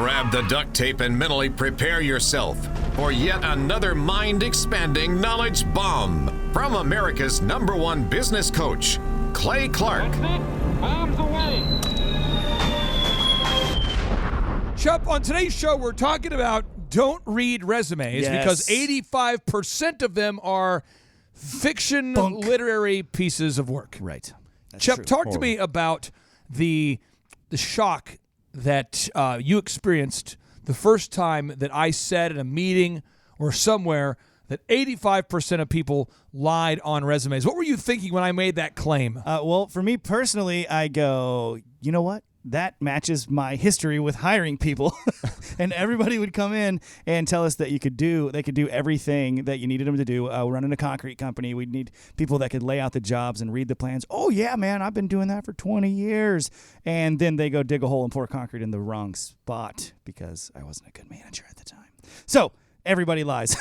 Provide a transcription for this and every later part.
Grab the duct tape and mentally prepare yourself for yet another mind-expanding knowledge bomb from America's #1 business coach, Clay Clark. That's it. Bombs away. Chup, on today's show, we're talking about don't read resumes because 85% of them are fiction literary pieces of work. Right. That's Chup, true. talk to me about the shock that you experienced the first time that I said in a meeting or somewhere that 85% of people lied on resumes. What were you thinking when I made that claim? Well, for me personally, I go, you know what? That matches my history with hiring people. And everybody would come in and tell us that they could do everything that you needed them to do. We're running a concrete company. We'd need people that could lay out the jobs and read the plans. Oh, yeah, man, I've been doing that for 20 years. And then they go dig a hole and pour concrete in the wrong spot because I wasn't a good manager at the time. So everybody lies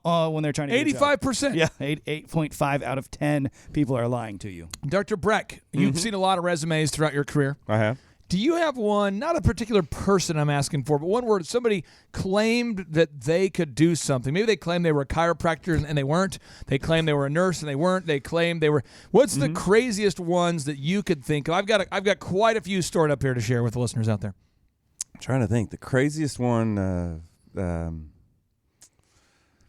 when they're trying to get a job. 85%. Yeah, 8.5 out of 10 people are lying to you. Dr. Breck, you've seen a lot of resumes throughout your career. I have. Do you have one, not a particular person I'm asking for, but one where somebody claimed that they could do something? Maybe they claimed they were a chiropractor and they weren't. They claimed they were a nurse and they weren't. They claimed they were. What's the craziest ones that you could think of? I've got quite a few stored up here to share with the listeners out there. I'm trying to think. The craziest one.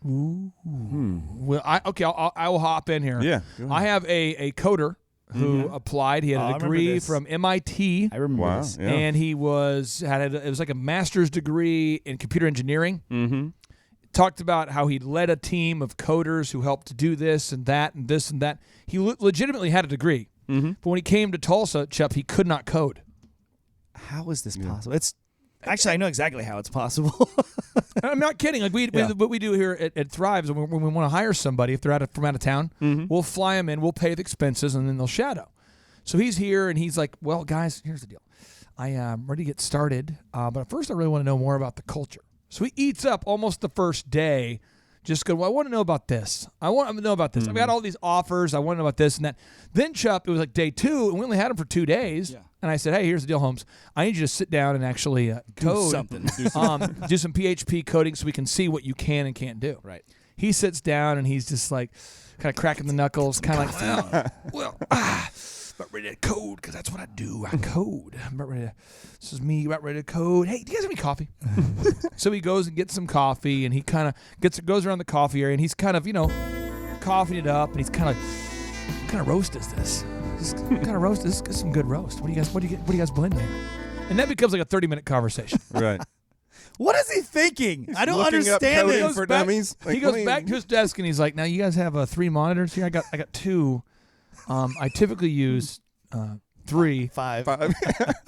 Well, I will hop in here. Yeah. go ahead. I have a coder who applied. He had a degree from MIT. I remember Wow. this. Yeah. And he it was like a master's degree in computer engineering. Mm-hmm. Talked about how he led a team of coders who helped do this and that and this and that. He legitimately had a degree. Mm-hmm. But when he came to Tulsa, Chup, he could not code. How is this possible? It's actually, I know exactly how it's possible. I'm not kidding. Like what we do here at Thrive is when we want to hire somebody, if they're from out of town, we'll fly them in, we'll pay the expenses, and then they'll shadow. So he's here, and he's like, well, guys, here's the deal. I am ready to get started, but first I really want to know more about the culture. So he eats up almost the first day. Just go, well, I want to know about this. I want to know about this. I've got all these offers. I want to know about this and that. Then, Chup, it was like day 2, and we only had him for 2 days. Yeah. And I said, hey, here's the deal, Holmes. I need you to sit down and actually code. something. Do some PHP coding so we can see what you can and can't do. Right. He sits down, and he's just like kind of cracking the knuckles, kind of like, well, about ready to code because that's what I do. I code. I'm about ready to, this is me about ready to code. Hey, do you guys have any coffee? So he goes and gets some coffee, and he kind of goes around the coffee area, and he's kind of, coughing it up, and he's kind of, what kind of roast is this? What kind of roast? This is some good roast. What do you guys blend here? And that becomes like a 30-minute conversation. Right. What is he thinking? I don't Looking up understand coding it. for dummies. He goes back to his desk, and he's like, now you guys have 3 monitors here? I got 2. I typically use 3. 5.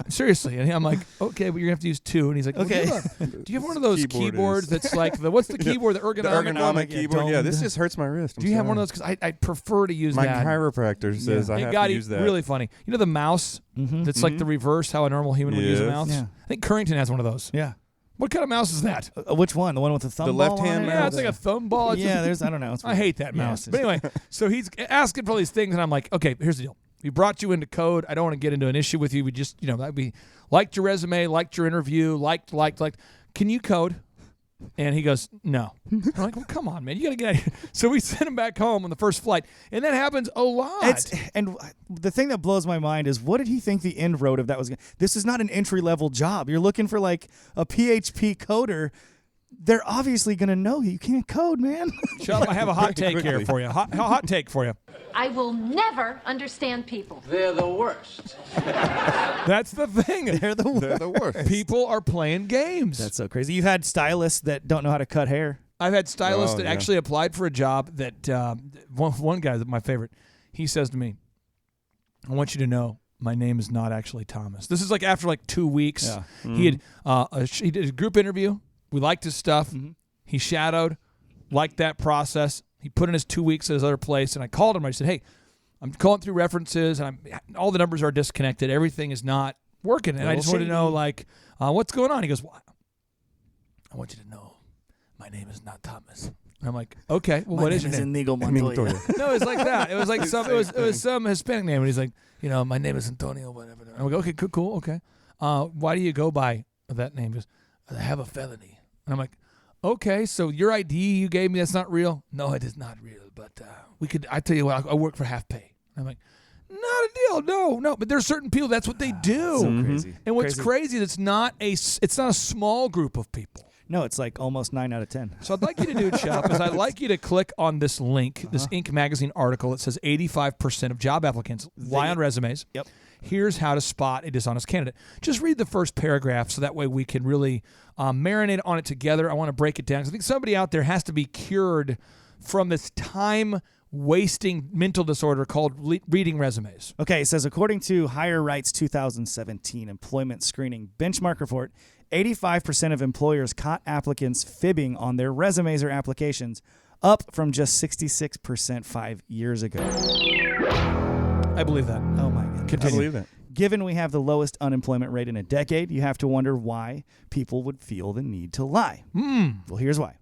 Seriously. And I'm like, okay, but you're going to have to use 2. And he's like, well, Okay. do you have one of those Keyboard keyboards is- that's like, what's the keyboard, the ergonomic? Ergonomic keyboard. Yeah, this domed? just hurts my wrist. Do you have one of those? Because I prefer to use My that. chiropractor says I It have got to use that. really funny. You know the mouse that's like the reverse, how a normal human would use a Yes. mouse? Yeah. I think Currington has one of those. Yeah. What kind of mouse is that? Which one? The one with the thumb The ball left-hand on it? Yeah, it's like a thumb ball. It's Yeah, there's, I don't know. It's I hate that mouse. it's- But anyway, so he's asking for all these things, and I'm like, okay, here's the deal. We brought you into code. I don't want to get into an issue with you. We just, we liked your resume, liked your interview, liked. Can you code? And he goes, no. I'm like, well, come on, man. You got to get out of here. So we sent him back home on the first flight. And that happens a lot. And the thing that blows my mind is, what did he think the end road of that was? This is not an entry-level job. You're looking for like a PHP coder. They're obviously going to know you can't code, man. Chuck, I have a hot take here for you. Hot take for you. I will never understand people. They're the worst. That's the thing. They're the worst. People are playing games. That's so crazy. You've had stylists that don't know how to cut hair. I've had stylists that yeah. actually applied for a job that one guy, my favorite, he says to me, I want you to know my name is not actually Thomas. This is like after like 2 weeks. Yeah. He did a group interview. We liked his stuff. He shadowed, liked that process. He put in his 2 weeks at his other place, and I called him. I said, hey, I'm calling through references, and all the numbers are disconnected. Everything is not working, and I just want to know, like, what's going on? He goes, well, I want you to know my name is not Thomas. And I'm like, okay, well, what is your name? Inigo Montoya. No, it's like that. It was like it was some Hispanic name, and he's like, my name is Antonio, whatever. I'm like, okay, cool, okay. Why do you go by that name? He goes, I have a felony. And I'm like, okay, so your ID you gave me, that's not real? No, it is not real, but I tell you what, I work for half pay. I'm like, not a deal, no. But there's certain people, that's what they do. So crazy. And what's crazy is it's not a small group of people. No, it's like almost 9 out of 10. So I'd like you to do, Chuck, is I'd like you to click on this link, this Inc. magazine article. It says 85% of job applicants lie on resumes. Yep. Here's how to spot a dishonest candidate. Just read the first paragraph so that way we can really marinate on it together. I want to break it down because I think somebody out there has to be cured from this time-wasting mental disorder called reading resumes. Okay, it says, according to Hire Right's 2017 Employment Screening Benchmark Report, 85% of employers caught applicants fibbing on their resumes or applications, up from just 66% 5 years ago. I believe that. Oh, my God. Continue. I believe that. Given we have the lowest unemployment rate in a decade, you have to wonder why people would feel the need to lie. Well, here's why.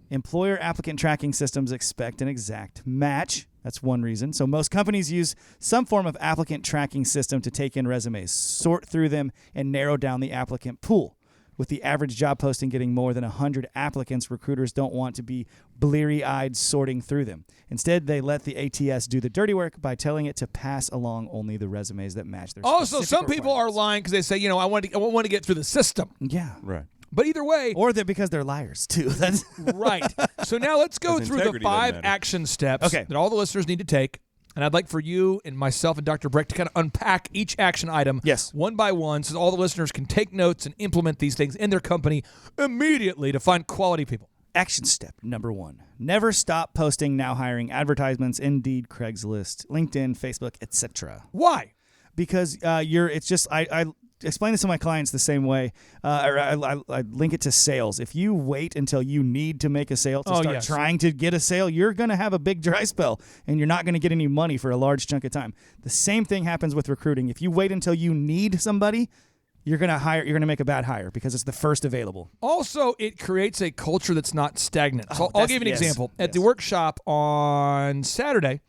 Employer applicant tracking systems expect an exact match. That's one reason. So most companies use some form of applicant tracking system to take in resumes, sort through them, and narrow down the applicant pool. With the average job posting getting more than 100 applicants, recruiters don't want to be bleary-eyed sorting through them. Instead, they let the ATS do the dirty work by telling it to pass along only the resumes that match their Also, specific some people are requirements. lying because they say, I want to get through the system. Yeah. Right. But either way, Or because they're liars, too. That's right. So now let's go 'Cause through the integrity doesn't 5 matter. action steps Okay. that all the listeners need to take. And I'd like for you and myself and Dr. Breck to kind of unpack each action item Yes. one by one so all the listeners can take notes and implement these things in their company immediately to find quality people. Action step number 1. Never stop posting now hiring advertisements, Indeed, Craigslist, LinkedIn, Facebook, etc. Why? Because it's just I explain this to my clients the same way. I link it to sales. If you wait until you need to make a sale to start trying to get a sale, you're going to have a big dry spell and you're not going to get any money for a large chunk of time. The same thing happens with recruiting. If you wait until you need somebody, you're going to make a bad hire because it's the first available. Also, it creates a culture that's not stagnant. So I'll give you an example. At the workshop on Saturday,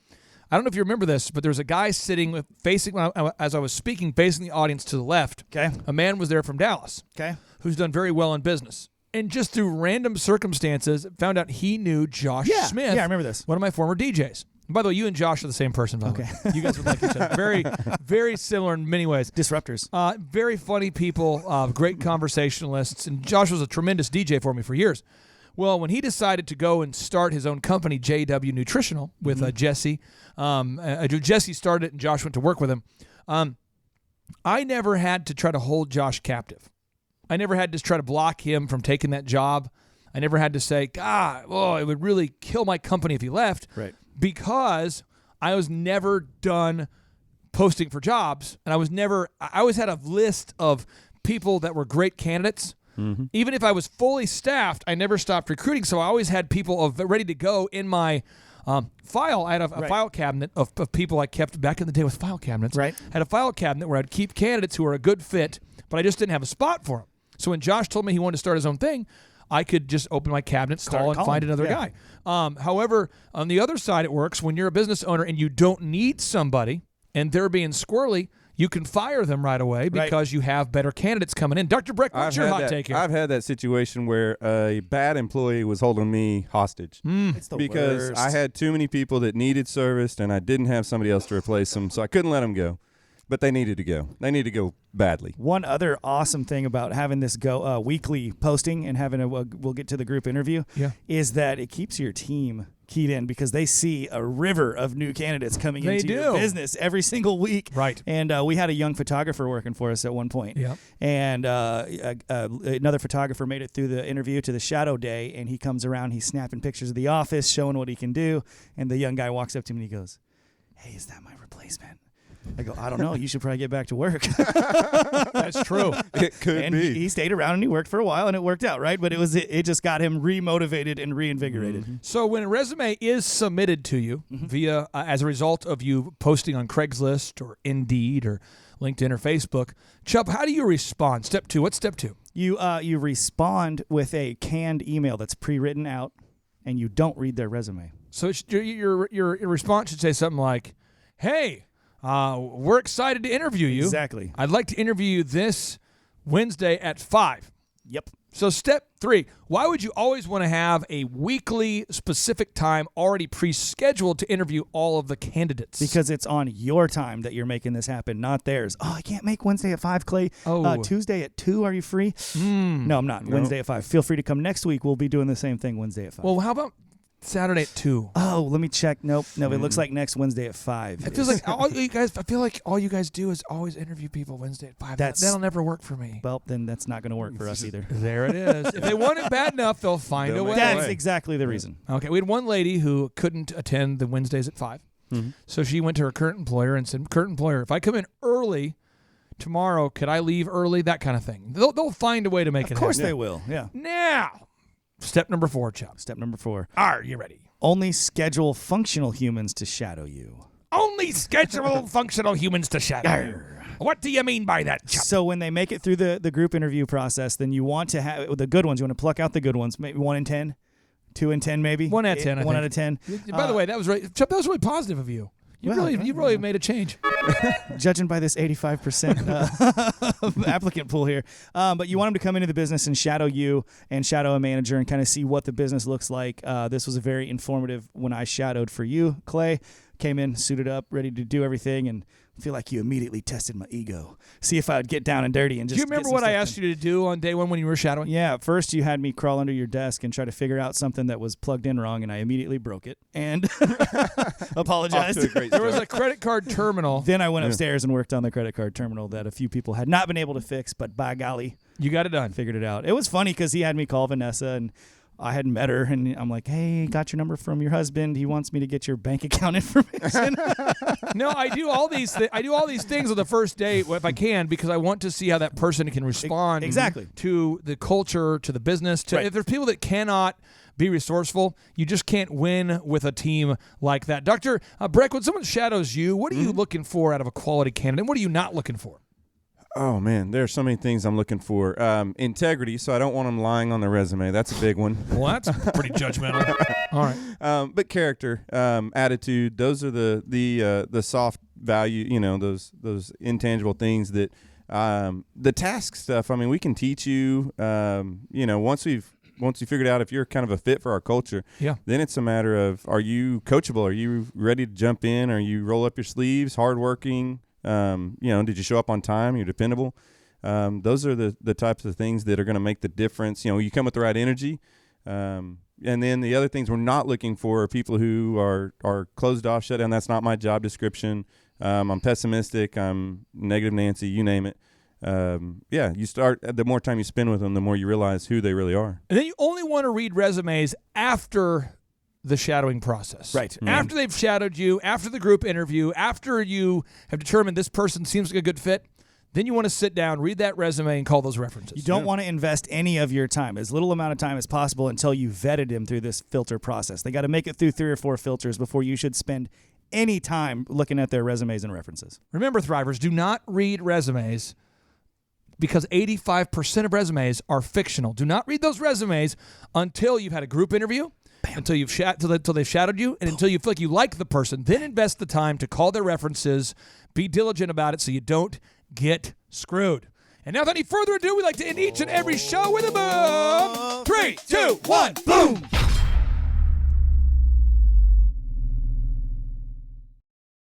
I don't know if you remember this, but there was a guy sitting as I was speaking, facing the audience to the left. Okay. A man was there from Dallas. Okay. Who's done very well in business. And just through random circumstances, found out he knew Josh Smith. Yeah, I remember this. One of my former DJs. And by the way, you and Josh are the same person, by the way. You guys would like each other. Very, very similar in many ways. Disruptors. Very funny people, great conversationalists. And Josh was a tremendous DJ for me for years. Well, when he decided to go and start his own company, JW Nutritional, with Jesse, Jesse started it and Josh went to work with him. I never had to try to hold Josh captive. I never had to try to block him from taking that job. I never had to say, God, it would really kill my company if he left. Right. Because I was never done posting for jobs. And I always had a list of people that were great candidates. Mm-hmm. Even if I was fully staffed, I never stopped recruiting. So I always had people ready to go in my file. I had a file cabinet of people I kept back in the day with file cabinets. Right. Had a file cabinet where I'd keep candidates who were a good fit, but I just didn't have a spot for them. So when Josh told me he wanted to start his own thing, I could just open my cabinet, call and find another guy. However, on the other side, it works when you're a business owner and you don't need somebody and they're being squirrely. You can fire them right away because you have better candidates coming in. Dr. Breck, what's your hot take here? I've had that situation where a bad employee was holding me hostage It's the because worst. I had too many people that needed serviced and I didn't have somebody else to replace them, so I couldn't let them go. But they needed to go. They need to go badly. One other awesome thing about having this go weekly posting and having we'll get to the group interview is that it keeps your team keyed in because they see a river of new candidates coming into your business every single week. Right. And we had a young photographer working for us at one point. Yeah. And another photographer made it through the interview to the shadow day, and he comes around, he's snapping pictures of the office, showing what he can do, and the young guy walks up to him and he goes, "Hey, is that my replacement?" I go, "I don't know. You should probably get back to work." That's true. It could And be. he stayed around and he worked for a while and it worked out, right? But it just got him remotivated and reinvigorated. Mm-hmm. So when a resume is submitted to you via as a result of you posting on Craigslist or Indeed or LinkedIn or Facebook, Chubb, how do you respond? Step 2. What's step 2? You respond with a canned email that's pre-written out, and you don't read their resume. So your response should say something like, "Hey, we're excited to interview you. Exactly. I'd like to interview you this Wednesday at 5. Yep. So step 3, why would you always want to have a weekly specific time already pre-scheduled to interview all of the candidates? Because it's on your time that you're making this happen, not theirs. Oh, I can't make Wednesday at 5, Clay. Tuesday at 2, are you free? No, I'm not. No. Wednesday at 5. Feel free to come next week. We'll be doing the same thing Wednesday at 5. Well, how about Saturday at 2? Oh, let me check. Nope. No, it looks like next Wednesday at 5. It feels like I feel like all you guys do is always interview people Wednesday at 5. That'll never work for me. Well, then that's not going to work for us either. There it is. If they want it bad enough, they'll find a way. That's exactly the reason. Okay, we had one lady who couldn't attend the Wednesdays at 5. So she went to her current employer and said, current employer, if I come in early tomorrow, could I leave early? That kind of thing. They'll find a way to make it happen. Of course they will, yeah. Now, step number 4, Chuck. Step number 4. Are you ready? Only schedule functional humans to shadow you. Only schedule functional humans to shadow. What do you mean by that, Chuck? So when they make it through the group interview process, then you want to have the good ones. You want to pluck out the good ones. Maybe 1 in 10, 2 in 10, maybe 1 out of 10. 1 out of 10. By the way, that was Chuck. That was really positive of you. You really made a change. Judging by this 85% applicant pool here. But you want them to come into the business and shadow you and shadow a manager and kind of see what the business looks like. This was a very informative when I shadowed for you, Clay. Came in, suited up, ready to do everything, and I feel like you immediately tested my ego. See if I would get down and dirty and just. Do you remember what I asked you to do on day 1 when you were shadowing? Yeah, at first you had me crawl under your desk and try to figure out something that was plugged in wrong, and I immediately broke it and apologized. There was a credit card terminal. Then I went upstairs and worked on the credit card terminal that a few people had not been able to fix, but by golly, you got it done. Figured it out. It was funny because he had me call Vanessa and I hadn't met her, and I'm like, hey, got your number from your husband. He wants me to get your bank account information. No, I do all these things on the first date if I can because I want to see how that person can respond to the culture, to the business. If there's people that cannot be resourceful, you just can't win with a team like that. Dr. Breck, when someone shadows you, what are you looking for out of a quality candidate? What are you not looking for? Oh, man, there are so many things I'm looking for. Integrity, so I don't want them lying on their resume. That's a big one. Well, that's pretty judgmental. All right. But character, attitude, those are the soft value, those intangible things that the task stuff, I mean, we can teach you, once you figured out if you're kind of a fit for our culture, then it's a matter of, are you coachable? Are you ready to jump in? Are you roll up your sleeves, hardworking? Did you show up on time? You're dependable. Those are the types of things that are going to make the difference. You come with the right energy. And then the other things we're not looking for are people who are closed off, shut down. That's not my job description. I'm pessimistic. I'm negative Nancy, you name it. You start, the more time you spend with them, the more you realize who they really are. And then you only want to read resumes after the shadowing process. Right. Mm-hmm. After they've shadowed you, after the group interview, after you have determined this person seems like a good fit, then you want to sit down, read that resume, and call those references. You don't want to invest any of your time, as little amount of time as possible, until you vetted him through this filter process. They got to make it through 3 or 4 filters before you should spend any time looking at their resumes and references. Remember, Thrivers, do not read resumes because 85% of resumes are fictional. Do not read those resumes until you've had a group interview, until you've until they've shadowed you, and until you feel like you like the person. Then invest the time to call their references. Be diligent about it so you don't get screwed. And now, without any further ado, we like to end each and every show with a boom. 3, 2, 1, boom.